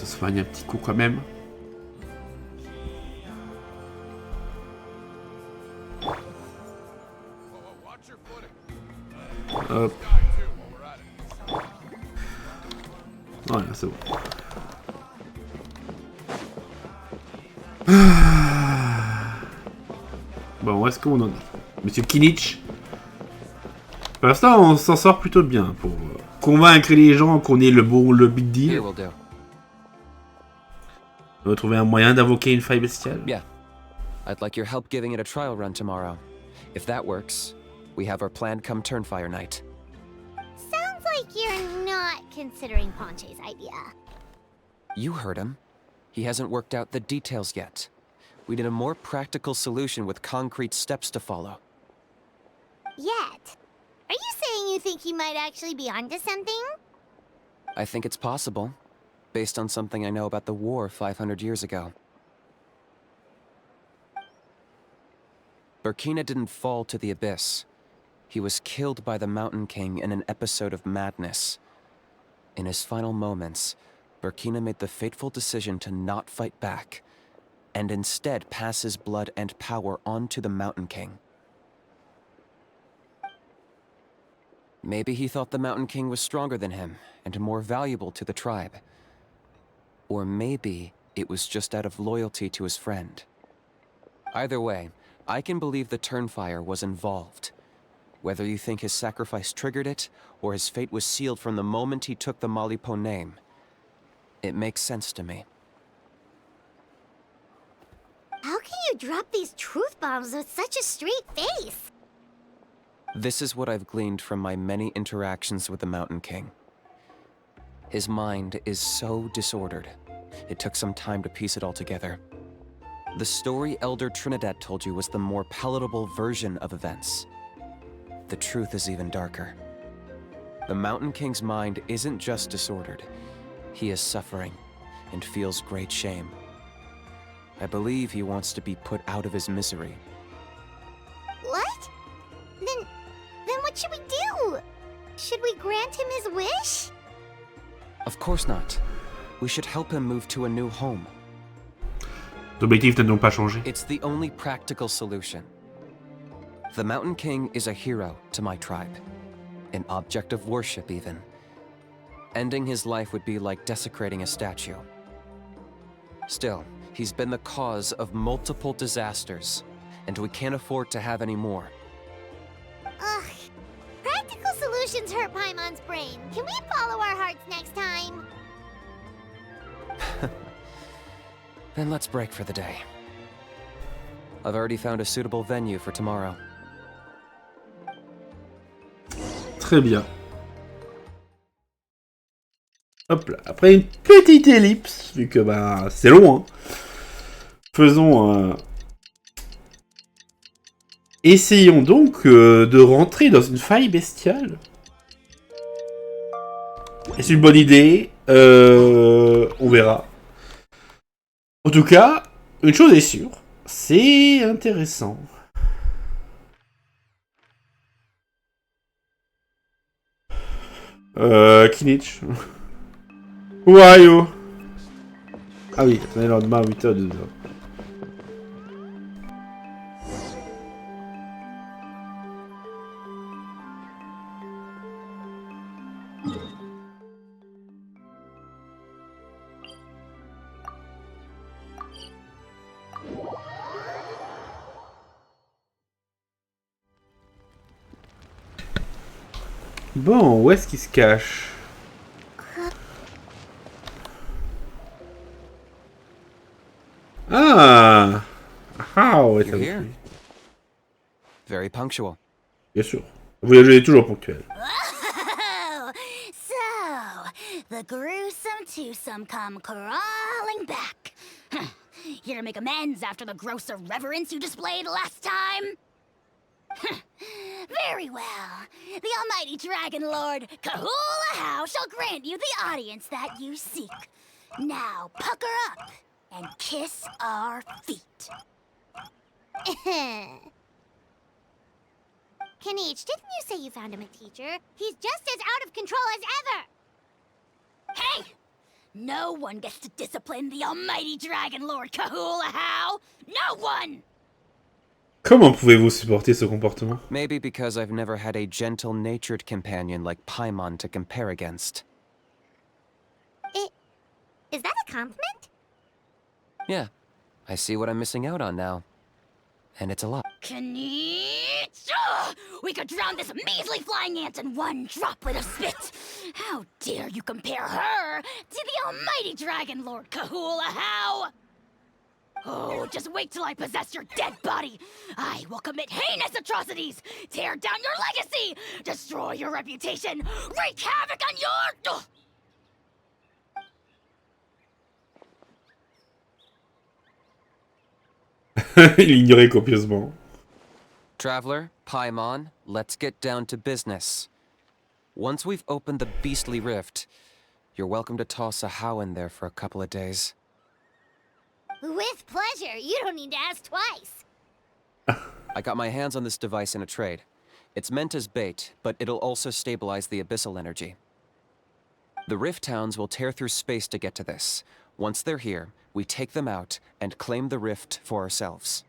se soigne un petit coup quand même. Hop. Voilà, c'est bon. Bon, où est-ce qu'on en est? Monsieur Kinich. Pour l'instant, on s'en sort plutôt bien pour convaincre les gens qu'on est le big deal. On va trouver un moyen d'invoquer une faille bestiale. Yeah. I'd like your help giving it a trial run tomorrow. If that works, we have our planned come turnfire night. Sounds like you're not considering Ponche's idea. You heard him. He hasn't worked out the details yet. We need a more practical solution with concrete steps to follow. Yet? Are you saying you think he might actually be onto something? I think it's possible, based on something I know about the war 500 years ago. Burkina didn't fall to the abyss. He was killed by the Mountain King in an episode of madness. In his final moments, Burkina made the fateful decision to not fight back, and instead pass his blood and power on to the Mountain King. Maybe he thought the Mountain King was stronger than him, and more valuable to the tribe. Or maybe it was just out of loyalty to his friend. Either way, I can believe the Turnfire was involved. Whether you think his sacrifice triggered it, or his fate was sealed from the moment he took the Malipo name, it makes sense to me. How can you drop these truth bombs with such a straight face? This is what I've gleaned from my many interactions with the Mountain King. His mind is so disordered. It took some time to piece it all together. The story Elder Trinidad told you was the more palatable version of events. The truth is even darker. The Mountain King's mind isn't just disordered. He is suffering and feels great shame. I believe he wants to be put out of his misery. What? Then what should we do? Should we grant him his wish? Of course not. We should help him move to a new home. Les objectifs n'ont pas changé. It's the only practical solution. The Mountain King is a hero to my tribe. An object of worship, even. Ending his life would be like desecrating a statue. Still, he's been the cause of multiple disasters, and we can't afford to have any more. Ugh. Practical solutions hurt Paimon's brain. Can we follow our hearts next time? Then let's break for the day. I've already found a suitable venue for tomorrow. Très bien. Hop là. Après une petite ellipse, vu que bah c'est long, hein. Faisons. Essayons donc de rentrer dans une faille bestiale. Est-ce une bonne idée? On verra. En tout cas, une chose est sûre, c'est intéressant. Kinich. Who are you? Ah oui, on est le lendemain à 8h, 2h. Bon, où est-ce qu'il se cache? Ah! Ah, ouais, ça You're here. Very punctual. Bien sûr. Voyager est toujours ponctuel. Oh, so, the gruesome twosome come crawling back. Here to make amends after the gross irreverence you displayed last time? Very well. The almighty Dragon Lord Kahula shall grant you the audience that you seek. Now pucker up and kiss our feet. Kinich, didn't you say you found him a teacher? He's just as out of control as ever! Hey! No one gets to discipline the almighty Dragon Lord Kahula How! No one! Comment pouvez-vous supporter ce comportement? Maybe because I've never had a gentle-natured companion like Paimon to compare against. Is that a compliment? Yeah, I see what I'm missing out on now. And it's a lot. Kinich! Ugh! We could drown this measly flying ant in one droplet of spit! How dare you compare her to the almighty Dragon Lord Kahula How! Oh, just wait till I possess your dead body! I will commit heinous atrocities! Tear down your legacy! Destroy your reputation! Wreak havoc on your... Ugh! Il ignorait copieusement. Traveler, Paimon, let's get down to business. Once we've opened the beastly rift, you're welcome to toss a how in there for a couple of days. With pleasure. You don't need to ask twice. I got my hands on this device in a trade. It's meant as bait, but it'll also stabilize the abyssal energy. The rift towns will tear through space to get to this. Once they're here, we take them out and claim the rift for ourselves.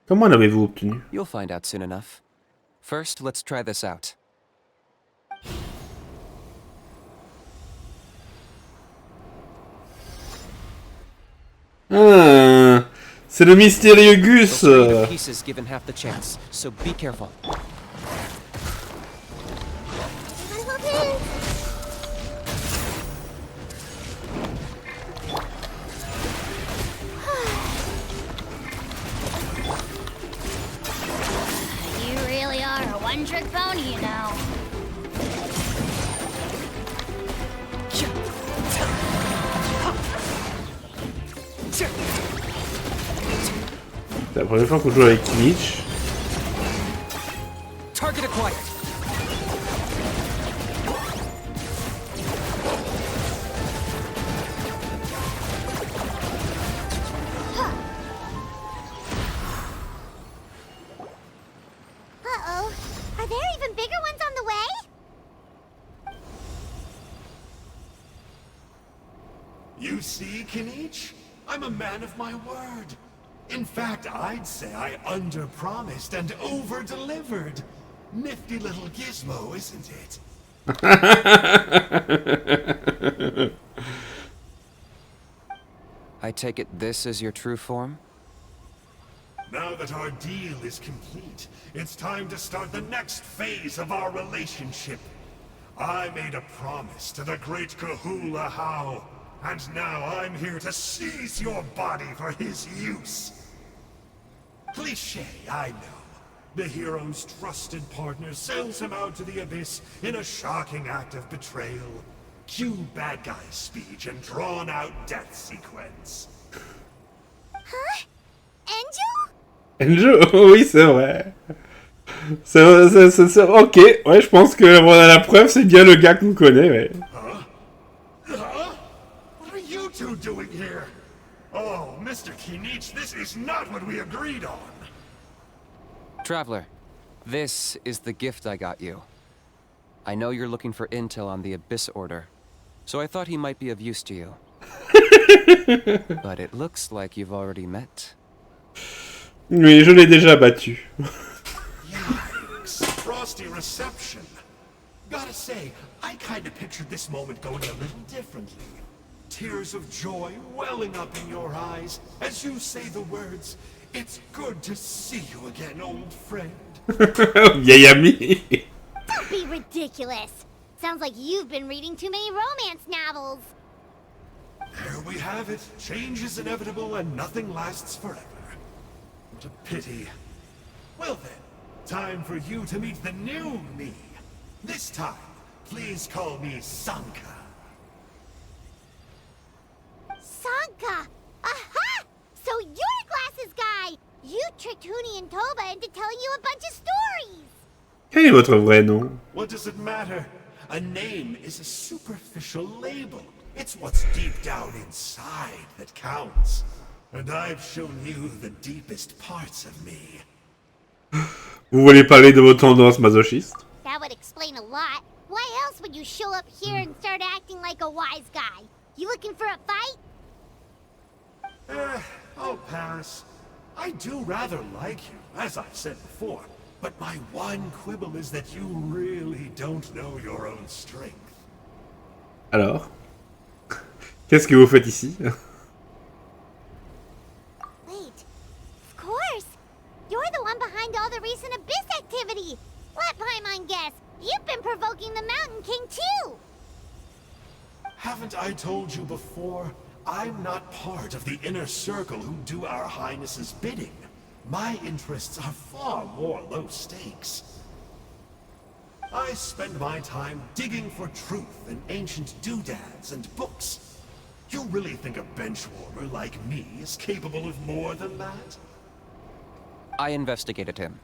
Comment l'avez-vous obtenu? You'll find out soon enough. First, let's try this out. Ah, c'est le mystérieux Gus. They'll turn into pieces given half the chance, so be careful. You really are a one-trick pony, you know. C'est la première fois qu'on joue avec Kinich. Target acquired. Uh-oh. Are there even bigger ones on the way? You see, Kinich? I'm a man of my word. In fact, I'd say I under-promised and over-delivered. Nifty little gizmo, isn't it? I take it this is your true form? Now that our deal is complete, it's time to start the next phase of our relationship. I made a promise to the great Kahula How, and now I'm here to seize your body for his use. Cliché, I know. The hero's trusted partner sells him out to the abyss in a shocking act of betrayal. Cue bad guy speech and drawn-out death sequence. Huh? Angel? Enjo, oui, c'est vrai. Ok, ouais, je pense que voilà, la preuve, c'est bien le gars qu'on connaît, ouais. Huh? What are you two doing here? Oh, Mr. Kinich, this is not what we agreed on. Traveler, this is the gift I got you. I know you're looking for intel on the Abyss Order, so I thought he might be of use to you. But it looks like you've already met. Oui, je l'ai déjà battu. Yikes, frosty reception. Gotta say, I kinda pictured this moment going a little differently. Tears of joy welling up in your eyes as you say the words, "It's good to see you again, old friend." Vieil ami. Don't be ridiculous. Sounds like you've been reading too many romance novels. There we have it. Change is inevitable and nothing lasts forever. What a pity. Well then, time for you to meet the new me. This time, please call me Sanka. Sanka! Aha! So you're the glasses guy! You tricked Huni and Toba into telling you a bunch of stories! Quel est votre vrai nom? What does it matter? A name is a superficial label. It's what's deep down inside that counts. And I've shown you the deepest parts of me. Vous voulez parler de vos tendances masochistes? That would explain a lot. Why else would you show up here and start acting like a wise guy? You looking for a fight? I'll pass. I do rather like you, as I've said before, but my one quibble is that you really don't know your own strength. Alors, qu'est-ce que vous faites ici? Wait, of course! You're the one behind all the recent Abyss activity! Let Paimon guess, you've been provoking the Mountain King too! Haven't I told you before? I'm not part of the inner circle who do our Highness's bidding. My interests are far more low stakes. I spend my time digging for truth in ancient doodads and books. You really think a benchwarmer like me is capable of more than that? I investigated him.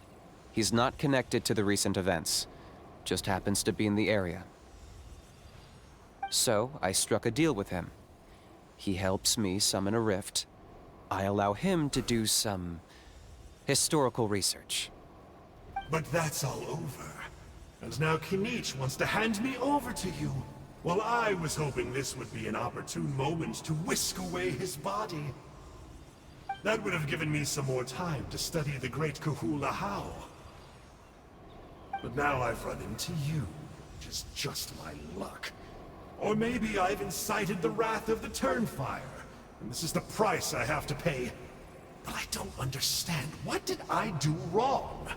He's not connected to the recent events. Just happens to be in the area. So, I struck a deal with him. He helps me summon a rift. I allow him to do some historical research. But that's all over. And now Kinich wants to hand me over to you. Well, I was hoping this would be an opportune moment to whisk away his body. That would have given me some more time to study the great Kahula How. But now I've run into you, which is just my luck. Or maybe I've incited the wrath of the Turnfire, and this is the price I have to pay. But I don't understand. What did I do wrong?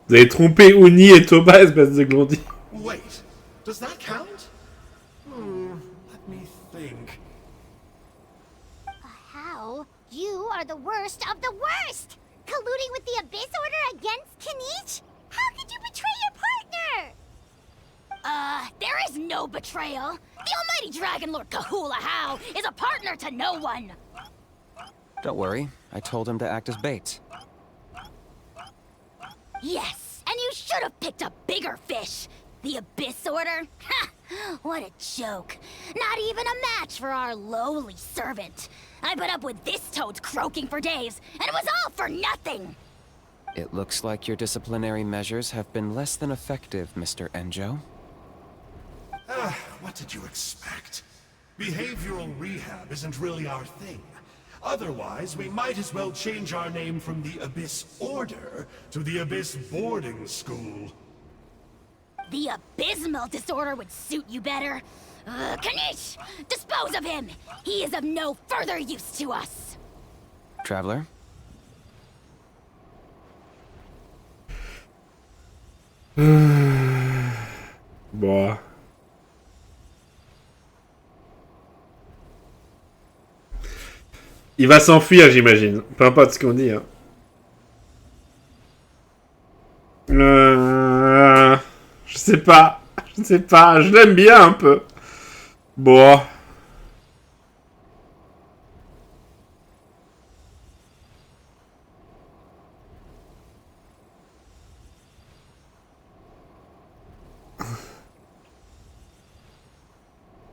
Vous avez trompé UNE et Thomas, espèce de glandis. Wait, does that count? Let me think. How? You are the worst of the worst! Colluding with the Abyss Order against Kinich? How could you betray your partner? There is no betrayal. The almighty Dragon Lord Kahula How is a partner to no one. Don't worry, I told him to act as bait. Yes, and you should have picked a bigger fish. The Abyss Order? Ha! What a joke. Not even a match for our lowly servant. I put up with this toad croaking for days, and it was all for nothing. It looks like your disciplinary measures have been less than effective, Mr. Enjo. What did you expect? Behavioral rehab isn't really our thing. Otherwise, we might as well change our name from the Abyss Order to the Abyss Boarding School. The abysmal disorder would suit you better. Kinich! Dispose of him! He is of no further use to us! Traveler? Bon. Il va s'enfuir, j'imagine. Peu importe ce qu'on dit. Hein. Je sais pas. Je sais pas. Je l'aime bien un peu. Bon.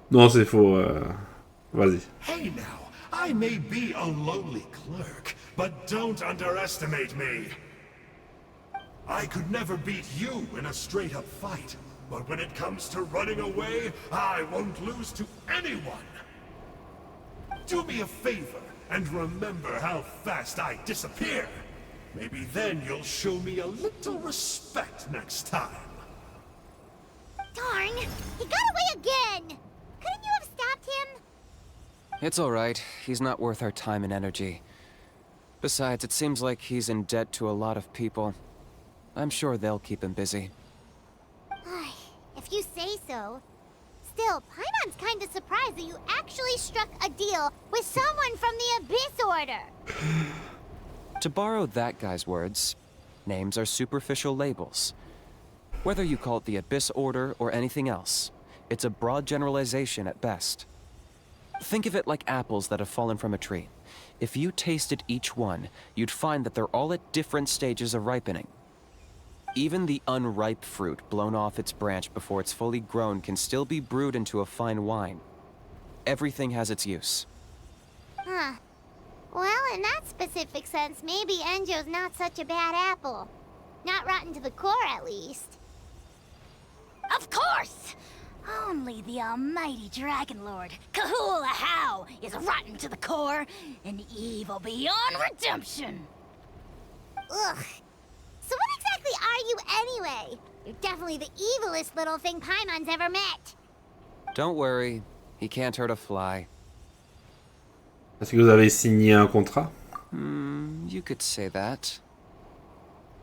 Non, c'est faux. Vas-y. Hey now, I may be a lowly clerk, but don't underestimate me. I could never beat you in a straight-up fight, but when it comes to running away, I won't lose to anyone. Do me a favor and remember how fast I disappear. Maybe then you'll show me a little respect next time. Darn! He got away again! Couldn't you have stopped him? It's alright. He's not worth our time and energy. Besides, it seems like he's in debt to a lot of people. I'm sure they'll keep him busy. If you say so. Still, Paimon's kinda surprised that you actually struck a deal with someone from the Abyss Order. To borrow that guy's words, names are superficial labels. Whether you call it the Abyss Order or anything else, it's a broad generalization at best. Think of it like apples that have fallen from a tree. If you tasted each one, you'd find that they're all at different stages of ripening. Even the unripe fruit blown off its branch before it's fully grown can still be brewed into a fine wine. Everything has its use. Huh. Well, in that specific sense, maybe Enjo's not such a bad apple. Not rotten to the core, at least. Of course! Oh Only the almighty Dragon Lord, Kahula How, is rotten to the core and evil beyond redemption. Ugh. So what exactly are you anyway? You're definitely the evilest little thing Paimon's ever met. Don't worry, he can't hurt a fly. Est-ce que vous avez signé un contrat? You could say that.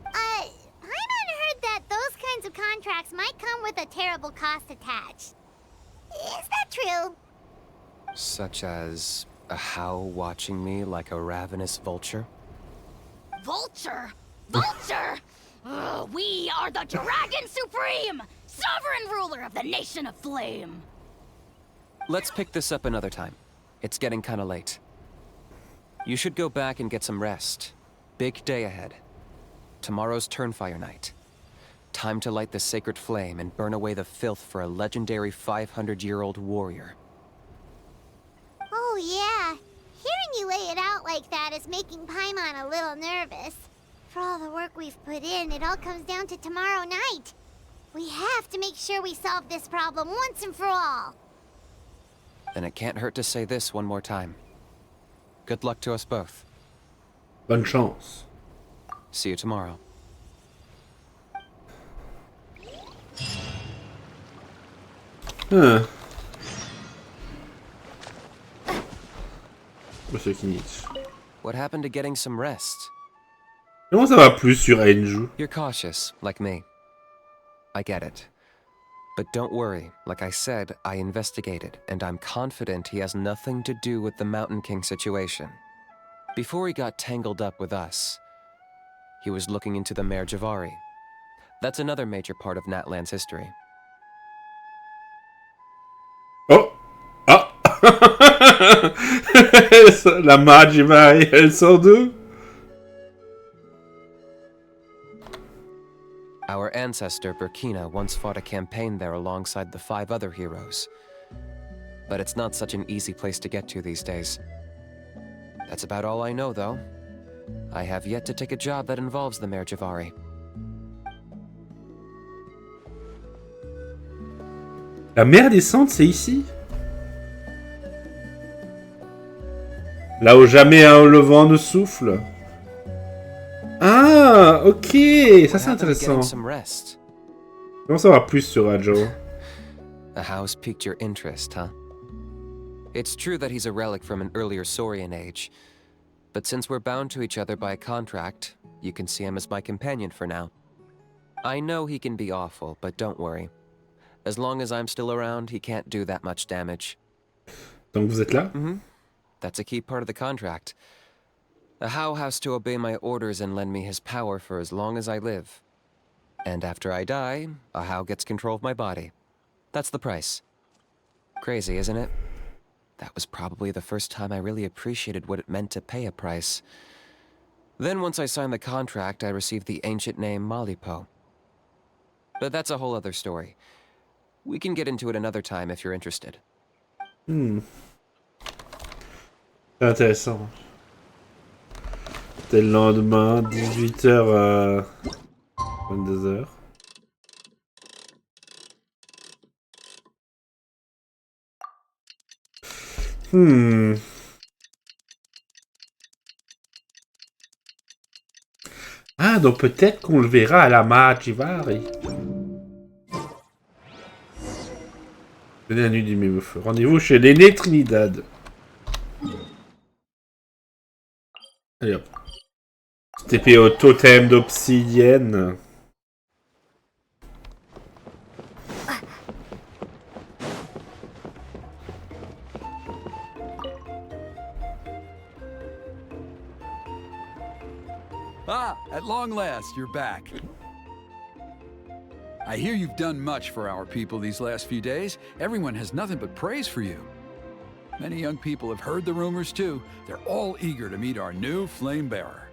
Paimon heard that those kinds of contracts might come with a terrible cost attached. Is that true? Such as a How watching me like a ravenous vulture? Vulture? Vulture? We are the Dragon Supreme, sovereign ruler of the Nation of Flame. Let's pick this up another time. It's getting kinda late. You should go back and get some rest. Big day ahead. Tomorrow's Turnfire night. Time to light the sacred flame and burn away the filth for a legendary 500-year-old warrior. Oh yeah. Hearing you lay it out like that is making Paimon a little nervous. For all the work we've put in, it all comes down to tomorrow night. We have to make sure we solve this problem once and for all. Then it can't hurt to say this one more time. Good luck to us both. Bonne chance. See you tomorrow. Monsieur Kinich. What happened to getting some rest? Comment ça va plus sur Enju? You're cautious, like me. I get it. But don't worry, like I said, I investigated, and I'm confident he has nothing to do with the Mountain King situation. Before he got tangled up with us, he was looking into the Mare Javari. That's another major part of Natland's history. Oh! Ah! La Majivari, elle sort d'où? Our ancestor, Burkina, once fought a campaign there alongside the 5 other heroes. But it's not such an easy place to get to these days. That's about all I know, though. I have yet to take a job that involves the Mare Javari. La mer des cendres, c'est ici? Là où jamais le vent ne souffle. Ah, ok, ça c'est intéressant. Comment savoir plus sur Ajo? A house piqued your interest, huh? It's true that he's a relic from an earlier Saurian age, but since we're bound to each other by a contract, you can see him as my companion for now. I know he can be awful, but don't worry. As long as I'm still around, he can't do that much damage. Donc vous êtes là? That's a key part of the contract. The How has to obey my orders and lend me his power for as long as I live. And after I die, a How gets control of my body. That's the price. Crazy, isn't it? That was probably the first time I really appreciated what it meant to pay a price. Then once I signed the contract, I received the ancient name Malipo. But that's a whole other story. We can get into it another time if you're interested. C'est intéressant. C'était le lendemain, 18h à 22h. Ah, donc peut-être qu'on le verra à la Majivari. Venez la nuit du même feu. Rendez-vous chez l'aîné Trinidad. Allez hop. TP au totem d'obsidienne. Ah, at long last, you're back. I hear you've done much for our people these last few days. Everyone has nothing but praise for you. Many young people have heard the rumors too. They're all eager to meet our new flame bearer.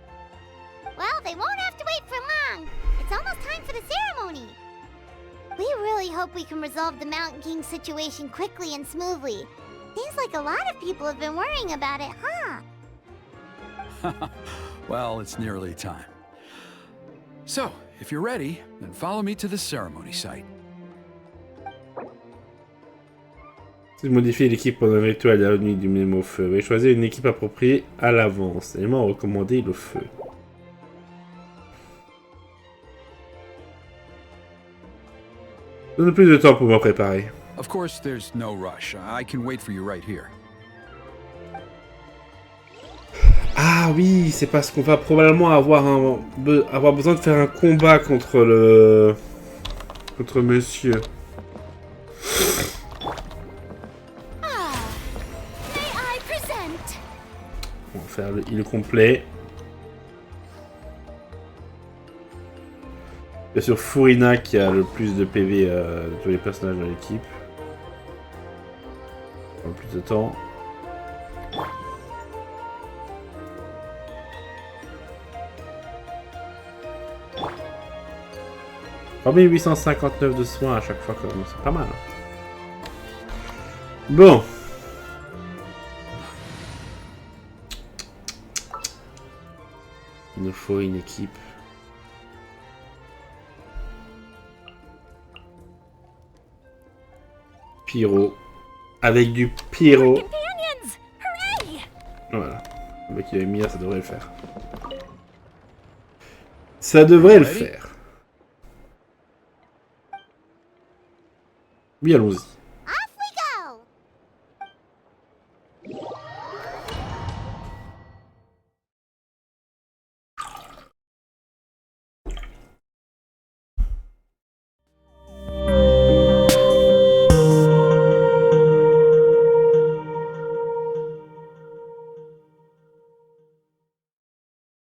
Well, they won't have to wait for long. It's almost time for the ceremony. We really hope we can resolve the Mountain King situation quickly and smoothly. Seems like a lot of people have been worrying about it, huh? Well, it's nearly time. So, if you're ready, then follow me to the ceremony site. Modifier l'équipe pendant un rituel à la nuit du même au feu. Veuillez choisir une équipe appropriée à l'avance. Élément recommandé, le feu. Donne plus de temps pour me préparer. Of course, there's no rush. I can wait for you right here. Ah oui, c'est parce qu'on va probablement avoir besoin de faire un combat contre le... contre monsieur. On va faire le heal complet. Bien sûr, Furina qui a le plus de PV de tous les personnages de l'équipe. Prend plus de temps. « 3859 de soins à chaque fois, quand même, c'est pas mal. Hein. Bon. Il nous faut une équipe. Pyro. Avec du pyro. Voilà. Le mec qui a mis là, ça devrait le faire. Ça devrait le faire. Oui, allons-y.